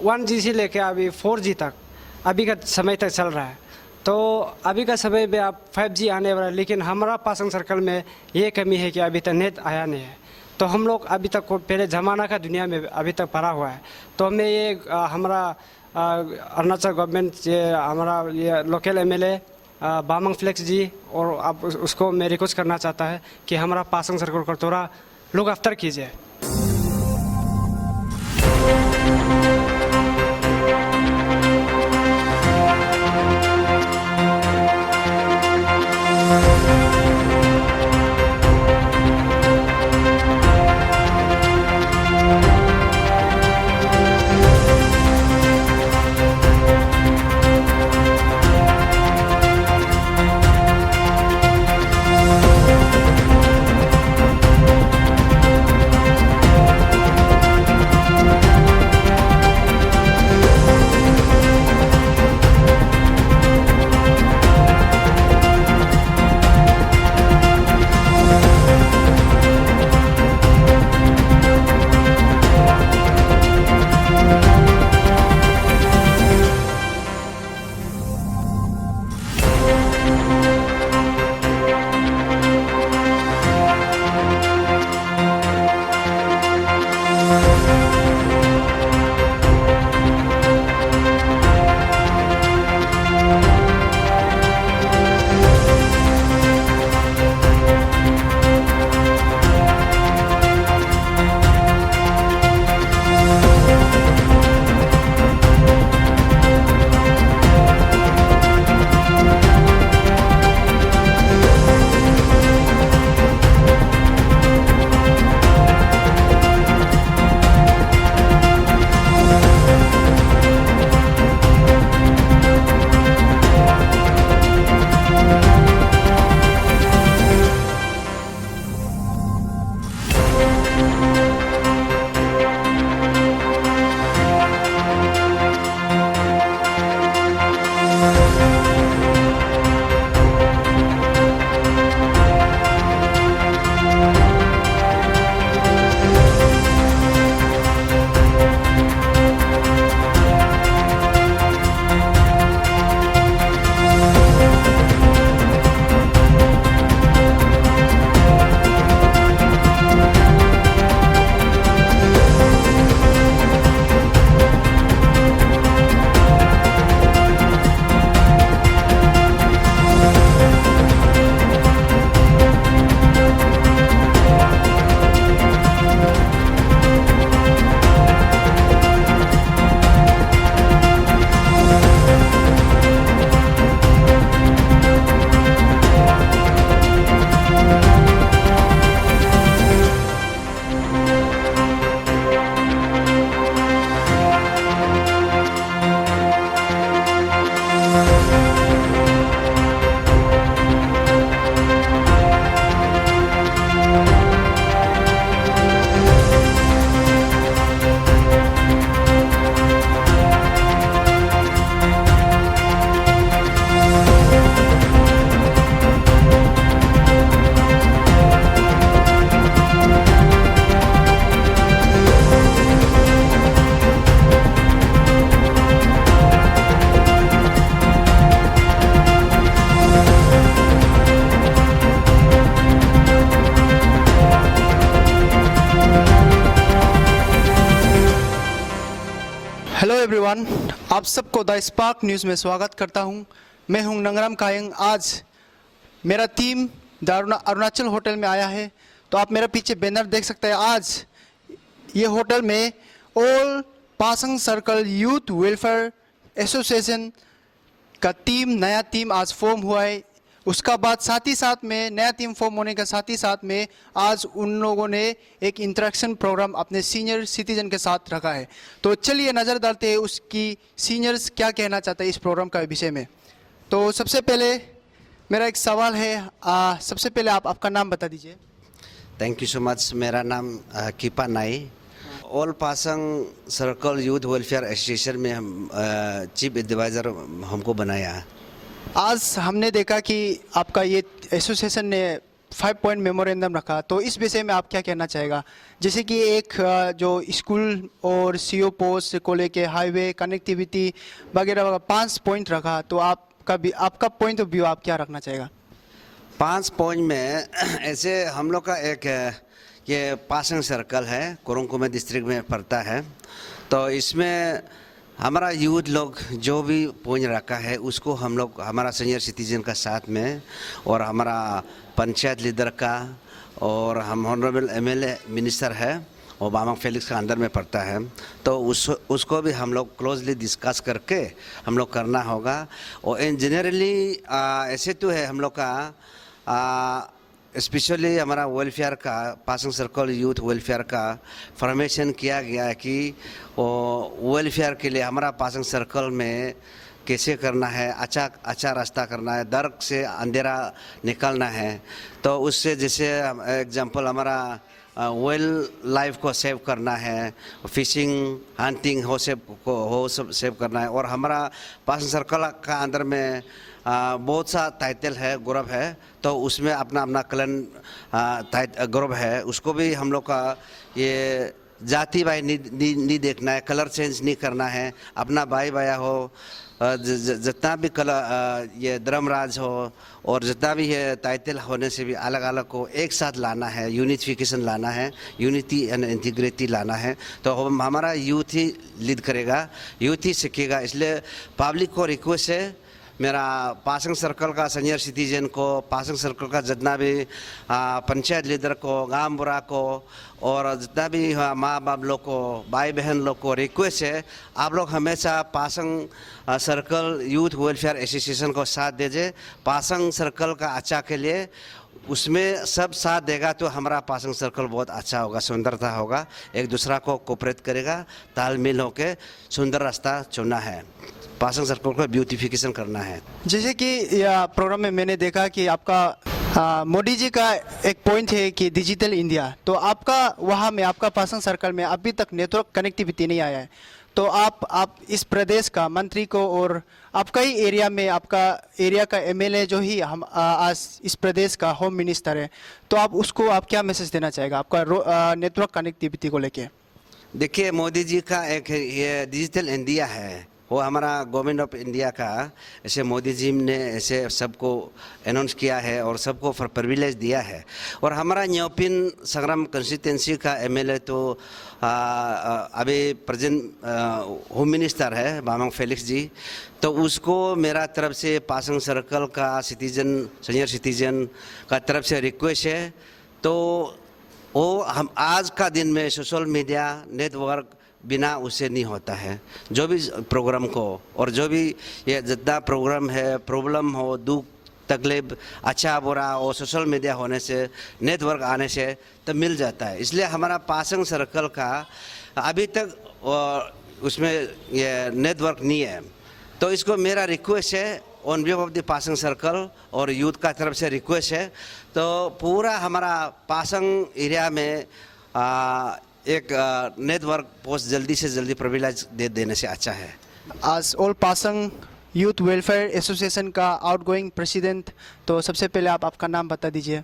1G से लेके अभी 4G तक अभी का समय तक चल रहा है। तो अभी का समय में अब 5G आने वाला है, लेकिन हमारा पासंग सर्कल में ये कमी है कि अभी तक नेट आया नहीं है। तो हम लोग अभी तक पहले ज़माना का दुनिया में अभी तक पड़ा हुआ है। तो हमें ये हमारा अरुणाचल गवर्नमेंट ये हमारा ये लोकल MLA बामंग फ्लेक्स जी और आप उसको मैं रिक्वेस्ट करना चाहता है कि हमारा पासंग सर्कल को थोड़ा लुक आफ्टर कीजिए। हेलो एवरीवन, आप सबको द स्पार्क न्यूज़ में स्वागत करता हूं। मैं हूं नंगराम कायंग। आज मेरा टीम द अरुणाचल होटल में आया है। तो आप मेरे पीछे बैनर देख सकते हैं। आज ये होटल में all Pasang circle youth welfare association का नया टीम आज फॉर्म हुआ है। उसका बाद साथ ही साथ में नया टीम फॉर्म होने के साथ ही साथ में आज उन लोगों ने एक इंटरेक्शन प्रोग्राम अपने सीनियर सिटीजन के साथ रखा है। तो चलिए नज़र डालते हैं उसकी सीनियर्स क्या कहना चाहते हैं इस प्रोग्राम का विषय में। तो सबसे पहले मेरा एक सवाल है, सबसे पहले आप आपका नाम बता दीजिए। Thank you so much. मेरा नाम कीपा नाई, all Pasang circle youth welfare association में हम चीफ एडवाइज़र हमको बनाया। आज हमने देखा कि आपका ये एसोसिएशन ने 5 पॉइंट मेमोरेंडम रखा, तो इस विषय में आप क्या कहना चाहेगा? जैसे कि एक जो स्कूल और सीओ पोस्ट को लेके हाईवे कनेक्टिविटी वगैरह वगैरह 5 पॉइंट रखा, तो आपका पॉइंट ऑफ व्यू आप क्या रखना चाहेगा? 5 पॉइंट में ऐसे हम लोग का एक ये पासंग सर्कल है, कुरुंग डिस्ट्रिक्ट में पड़ता है। तो इसमें हमारा यूथ लोग जो भी पॉइंट रखा है उसको हम लोग हमारा सीनियर सिटीजन का साथ में और हमारा पंचायत लीडर का और हम ऑनरेबल एमएलए मिनिस्टर है और बामंग फेलिक्स का अंदर में पड़ता है, तो उसको भी हम लोग क्लोजली डिस्कस करके हम लोग करना होगा। और इन जनरली ऐसे तो है हम लोग का स्पेशली हमारा वेलफेयर का पासंग सर्कल यूथ वेलफेयर का फॉर्मेशन किया गया है कि वो वेलफेयर के लिए हमारा पासंग सर्कल में कैसे करना है, अच्छा रास्ता करना है, दर्द से अंधेरा निकलना है। तो उससे जैसे एग्जांपल हमारा वेल लाइफ को सेव करना है, फिशिंग हंटिंग हो सब सेव करना है। और हमारा पासंग सर्कल का अंदर में बहुत सा टाइटल है, ग्रुप है, तो उसमें अपना अपना क्लन ग्रुप है, उसको भी हम लोग का ये जाति भाई नहीं देखना है, कलर चेंज नहीं करना है, अपना भाई भाया हो, जितना भी कलर ये धर्मराज हो और जितना भी है टाइटल होने से भी अलग अलग को एक साथ लाना है, यूनिफिकेशन लाना है, यूनिटी एंड इंटीग्रिटी लाना है। तो हमारा यूथ ही लीड करेगा, यूथ ही सीखेगा। इसलिए पब्लिक को रिक्वेस्ट है, मेरा पासंग सर्कल का सीनियर सिटीजन को, पासंग सर्कल का जितना भी पंचायत लीडर को, गांव बुरा को और जितना भी माँ बाप लोग को, भाई बहन लोग को रिक्वेस्ट है, आप लोग हमेशा Pasang circle youth welfare association को साथ दीजिए। पासंग सर्कल का अच्छा के लिए उसमें सब साथ देगा तो हमारा पासंग सर्कल बहुत अच्छा होगा, सुंदरता होगा, एक दूसरा को कोऑपरेट करेगा, तालमेल होके सुंदर रास्ता चुनना है, पासंग सर्कल को ब्यूटिफिकेशन करना है। जैसे कि प्रोग्राम में मैंने देखा कि आपका मोदी जी का एक पॉइंट है कि डिजिटल इंडिया, तो आपका वहाँ में आपका पासंग सर्कल में अभी तक नेटवर्क कनेक्टिविटी नहीं आया है, तो आप इस प्रदेश का मंत्री को और आपका ही एरिया में आपका एरिया का एमएलए जो ही हम आज इस प्रदेश का होम मिनिस्टर है, तो आप क्या मैसेज देना चाहेगा आपका नेटवर्क कनेक्टिविटी को लेके? देखिए, मोदी जी का एक ये डिजिटल इंडिया है, वो हमारा गवर्नमेंट ऑफ इंडिया का ऐसे मोदी जी ने ऐसे सबको अनाउंस किया है और सबको प्रिविलेज दिया है। और हमारा न्योपिन संग्राम कंस्टिट्यूंसी का एमएलए तो अभी प्रेजेंट होम मिनिस्टर है बामंग फेलिक्स जी, तो उसको मेरा तरफ से पासंग सर्कल का सीनियर सिटीजन का तरफ से रिक्वेस्ट है, तो वो हम आज का दिन में सोशल मीडिया नेटवर्क बिना उससे नहीं होता है। जो भी प्रोग्राम को और जो भी ये जितना प्रोग्राम है, प्रॉब्लम हो, दुख तकलीफ, अच्छा बुरा, और सोशल मीडिया होने से, नेटवर्क आने से तो मिल जाता है। इसलिए हमारा पासंग सर्कल का अभी तक उसमें ये नेटवर्क नहीं है, तो इसको मेरा रिक्वेस्ट है on behalf of the Pasang circle और यूथ का तरफ से रिक्वेस्ट है, तो पूरा हमारा पासंग एरिया में एक नेटवर्क पोस्ट जल्दी से जल्दी प्रिविलेज दे देने से अच्छा है। आज all Pasang youth welfare association का आउटगोइंग प्रेसिडेंट, तो सबसे पहले आप आपका नाम बता दीजिए।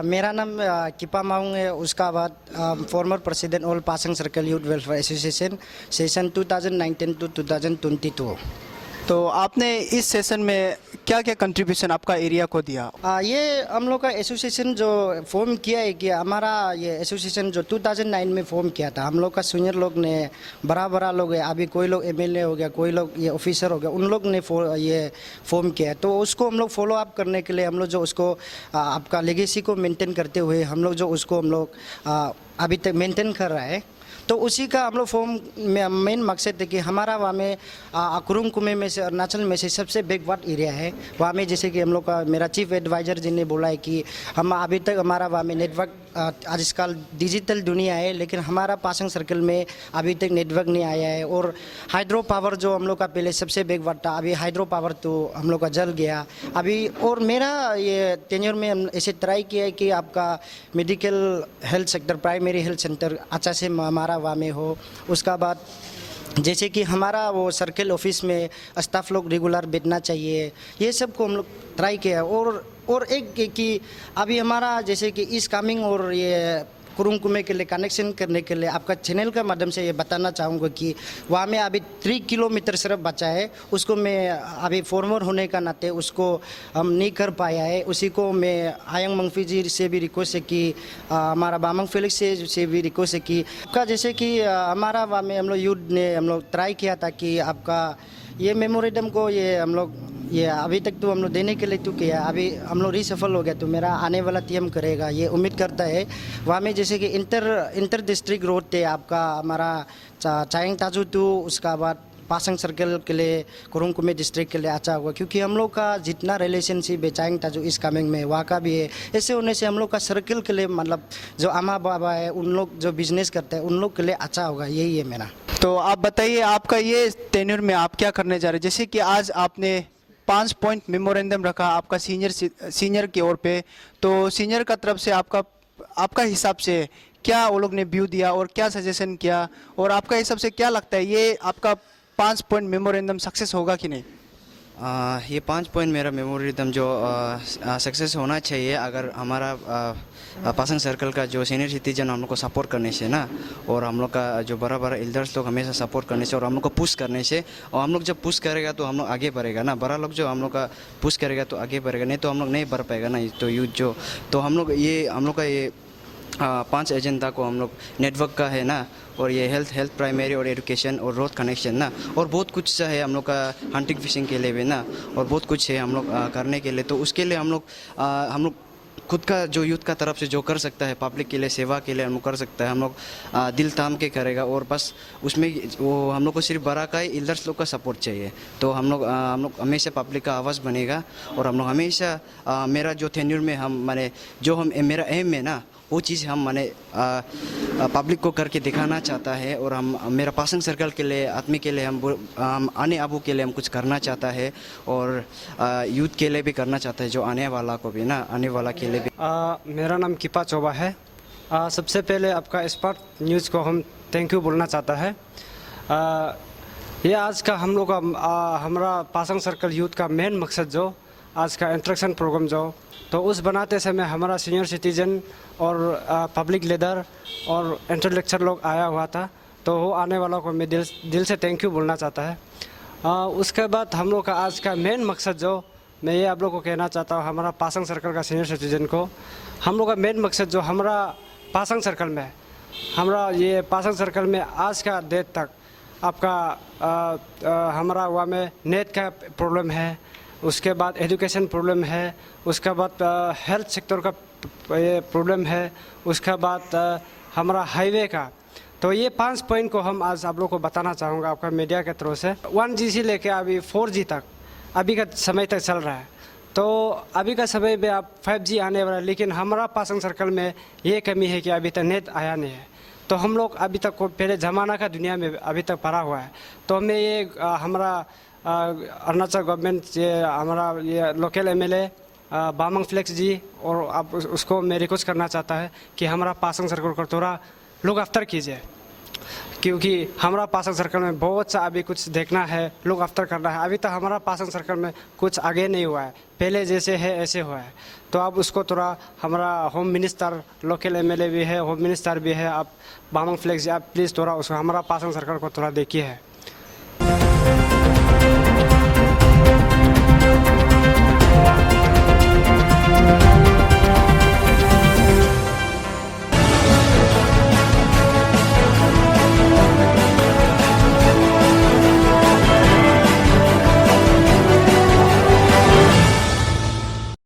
मेरा नाम किपा माउंग है, उसका बाद former president all Pasang circle youth welfare association session 2019 to 2022। तो आपने इस सेशन में क्या क्या कंट्रीब्यूशन आपका एरिया को दिया? ये हम लोग का एसोसिएशन जो फॉर्म किया है कि हमारा ये एसोसिएशन जो 2009 में फॉर्म किया था, हम लोग का सीनियर लोग ने, बड़ा लोग है, अभी कोई लोग एमएलए हो गया, कोई लोग ये ऑफिसर हो गया, उन लोग ने ये फॉर्म किया है। तो उसको हम लोग फॉलो अप करने के लिए हम लोग जो उसको आपका लेगेसी को मेंटेन करते हुए हम लोग जो उसको हम लोग अभी तक मेंटेन कर रहा है, तो उसी का हम लोग फॉर्म में मेन मकसद है कि हमारा वहाँ में कुरुंग कुमे में से अरुणाचल में से सबसे बैकवर्ड एरिया है। वहाँ में जैसे कि हम लोग का मेरा चीफ एडवाइज़र जी ने बोला है कि हम अभी तक हमारा वहाँ में नेटवर्क आजकल डिजिटल दुनिया है, लेकिन हमारा पासंग सर्कल में अभी तक नेटवर्क नहीं आया है। और हाइड्रो पावर जो हम लोग का पहले सबसे बैकवर्ड था, अभी हाइड्रो पावर तो हम लोग का जल गया अभी। और मेरा ये टेन्योर में हम ऐसे ट्राई किया है कि आपका medical health sector, primary health centre अच्छा से हमारा वहाँ में हो। उसका बाद जैसे कि हमारा वो सर्कल ऑफिस में स्टाफ लोग रेगुलर बैठना चाहिए, ये सब को हम लोग ट्राई किया। और एक कि अभी हमारा जैसे कि इस कमिंग और ये कुरुंग कुमे के लिए कनेक्शन करने के लिए आपका चैनल के माध्यम से ये बताना चाहूँगा कि वहाँ में अभी 3 किलोमीटर सिर्फ बचा है, उसको मैं अभी फॉर्मर होने का नाते उसको हम नहीं कर पाया है। उसी को मैं आयंग मंगफी जी से भी रिक्वेस्ट है कि हमारा बामंग फेलिक्स से भी रिक्वेस्ट है कि आपका जैसे कि हमारा वहाँ में हम लोग यूथ ने हम लोग ट्राई किया था कि आपका ये मेमोरेंडम को ये हम लोग ये अभी तक तो हम लोग देने के लिए तो किया, अभी हम लोग रिसफल हो गया तो मेरा आने वाला टीएम करेगा ये उम्मीद करता है। वहाँ में जैसे कि इंटर डिस्ट्रिक्ट रोड थे आपका हमारा चाइंग ताजू टू, उसका बाद पासंग सर्कल के लिए कुरुंग कुमे डिस्ट्रिक्ट के लिए अच्छा हुआ, क्योंकि हम लोग का जितना रिलेशनशिप है चाइंग ताजू इस कमिंग में वहाँ का भी है। ऐसे होने से हम लोग का सर्कल के लिए मतलब जो अम्मा बाबा है उन लोग जो बिजनेस करते हैं उन लोग के लिए अच्छा होगा, यही है मेरा। तो आप बताइए आपका ये टेन्योर में आप क्या करने जा रहे हैं? जैसे कि आज आपने 5 पॉइंट मेमोरेंडम रखा आपका सीनियर की ओर पे, तो सीनियर का तरफ से आपका हिसाब से क्या वो लोग ने व्यू दिया और क्या सजेशन किया, और आपका हिसाब से क्या लगता है ये आपका 5 पॉइंट मेमोरेंडम सक्सेस होगा कि नहीं? ये 5 पॉइंट मेरा मेमोरेंडम जो सक्सेस होना चाहिए अगर हमारा पासंग सर्कल का जो सीनियर सिटीजन हम लोग को सपोर्ट करने से ना, और हम लोग का जो बड़ा बड़ा एल्डर्स लोग हमेशा सपोर्ट करने से और हम लोग को पुश करने से, और हम लोग जब पुश करेगा तो हम लोग आगे बढ़ेगा ना, बड़ा लोग जो हम लोग का पुश करेगा तो आगे बढ़ेगा, नहीं तो हम लोग नहीं बढ़ पाएगा ना। तो यूथ जो तो हम लोग का ये 5 एजेंडा को हम लोग नेटवर्क का है ना, और ये हेल्थ प्राइमरी और एजुकेशन और रोड कनेक्शन ना, और बहुत कुछ है हम लोग का हंटिंग फिशिंग के लिए भी ना, और बहुत कुछ है हम लोग करने के लिए। तो उसके लिए हम लोग खुद का जो यूथ का तरफ से जो कर सकता है पब्लिक के लिए सेवा के लिए हम लोग कर सकता है, हम लोग दिल थाम के करेगा, और बस उसमें वो हम लोग को सिर्फ बड़ा का ही एल्डर्स लोग का सपोर्ट चाहिए। तो हम लोग हमेशा पब्लिक का आवाज़ बनेगा, और हम लोग हमेशा मेरा जो टेन्योर में हम माने जो हम मेरा एम है ना वो चीज़ हम माने पब्लिक को करके दिखाना चाहता है, और हम मेरा पासंग सर्कल के लिए आदमी के लिए हम आने आबू के लिए हम कुछ करना चाहता है, और यूथ के लिए भी करना चाहता है, जो आने वाला को भी ना आने वाला के लिए भी। मेरा नाम किपा चोबा है। सबसे पहले आपका स्पार्क न्यूज़ को हम थैंक यू बोलना चाहता है। ये आज का हम लोग का हमारा पासंग सर्कल यूथ का मेन मकसद जो आज का इंट्रैक्शन प्रोग्राम जो तो उस बनाते समय हमारा सीनियर सिटीजन और पब्लिक लीडर और इंटेलेक्चुअल लोग आया हुआ था, तो वो आने वालों को मैं दिल से थैंक यू बोलना चाहता है। उसके बाद हम लोग का आज का मेन मकसद जो मैं ये आप लोग को कहना चाहता हूँ, हमारा पासंग सर्कल का सीनियर सिटीजन को हम लोग का मेन मकसद जो हमारा पासंग सर्कल में ये पासंग सर्कल में आज का डेट तक आपका हमारा वहाँ में नेट का प्रॉब्लम है, उसके बाद एजुकेशन प्रॉब्लम है, उसके बाद हेल्थ सेक्टर का ये प्रॉब्लम है, उसके बाद हमारा हाईवे का। तो ये 5 पॉइंट को हम आज आप लोग को बताना चाहूँगा आपका मीडिया के थ्रू से। 1G से लेके अभी 4G तक अभी का समय तक चल रहा है, तो अभी का समय में आप 5G आने वाला है, लेकिन हमारा पासंग सर्कल में ये कमी है कि अभी तक नेट आया नहीं है। तो हम लोग अभी तक पहले ज़माना का दुनिया में अभी तक पड़ा हुआ है। तो हमें ये हमारा अरुणाचल गवर्नमेंट ये हमारा ये लोकल MLA बामंग फ्लेक्स जी और आप उसको मैं रिक्वेस्ट करना चाहता है कि हमारा पासंग सर्कल को थोड़ा लुक आफ्टर कीजिए, क्योंकि हमारा पासंग सर्कल में बहुत सा अभी कुछ देखना है, लुक आफ्टर करना है। अभी तक हमारा पासंग सर्कल में कुछ आगे नहीं हुआ है, पहले जैसे है ऐसे हुआ है। तो आप उसको थोड़ा हमारा होम मिनिस्टर लोकल MLA भी है, होम मिनिस्टर भी है, आप बामंग फ्लेक्स जी आप प्लीज़ थोड़ा उसको हमारा पासंग सर्कल को थोड़ा देखिए है।